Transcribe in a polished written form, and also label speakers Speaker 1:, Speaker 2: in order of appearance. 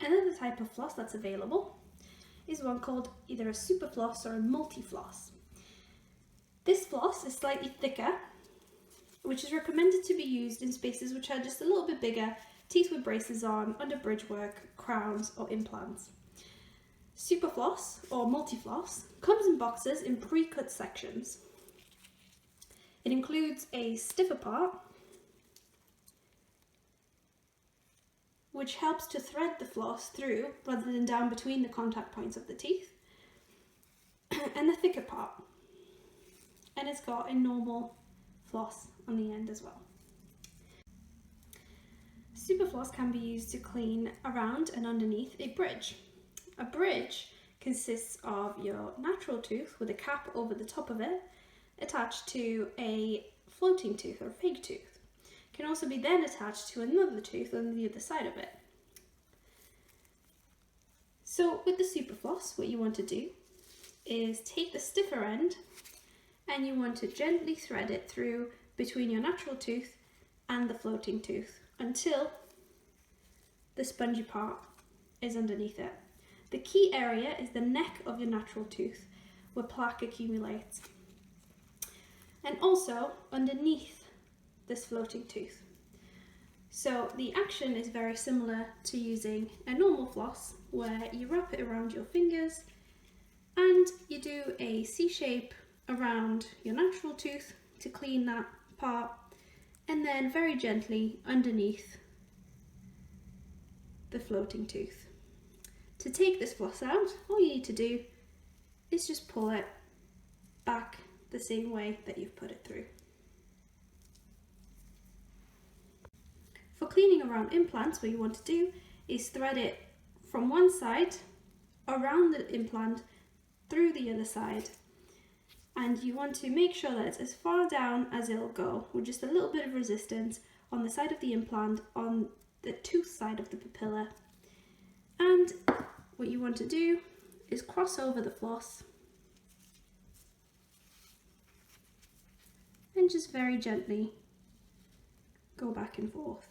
Speaker 1: Another type of floss that's available is one called either a Superfloss or a multi-floss. This floss is slightly thicker, which is recommended to be used in spaces which are just a little bit bigger, teeth with braces on, under bridge work, crowns or implants. Superfloss or multi-floss comes in boxes in pre-cut sections. It includes a stiffer part, which helps to thread the floss through rather than down between the contact points of the teeth, and the thicker part. And it's got a normal floss on the end as well. Superfloss can be used to clean around and underneath a bridge. A bridge consists of your natural tooth with a cap over the top of it attached to a floating tooth or fake tooth. Can also be then attached to another tooth on the other side of it. So with the Superfloss, what you want to do is take the stiffer end and you want to gently thread it through between your natural tooth and the floating tooth until the spongy part is underneath it. The key area is the neck of your natural tooth where plaque accumulates, and also underneath this floating tooth. So the action is very similar to using a normal floss where you wrap it around your fingers and you do a C shape around your natural tooth to clean that part, and then very gently underneath the floating tooth. To take this floss out, all you need to do is just pull it back the same way that you've put it through. For cleaning around implants, what you want to do is thread it from one side around the implant through the other side, and you want to make sure that it's as far down as it'll go with just a little bit of resistance on the side of the implant on the tooth side of the papilla. And what you want to do is cross over the floss and just very gently go back and forth.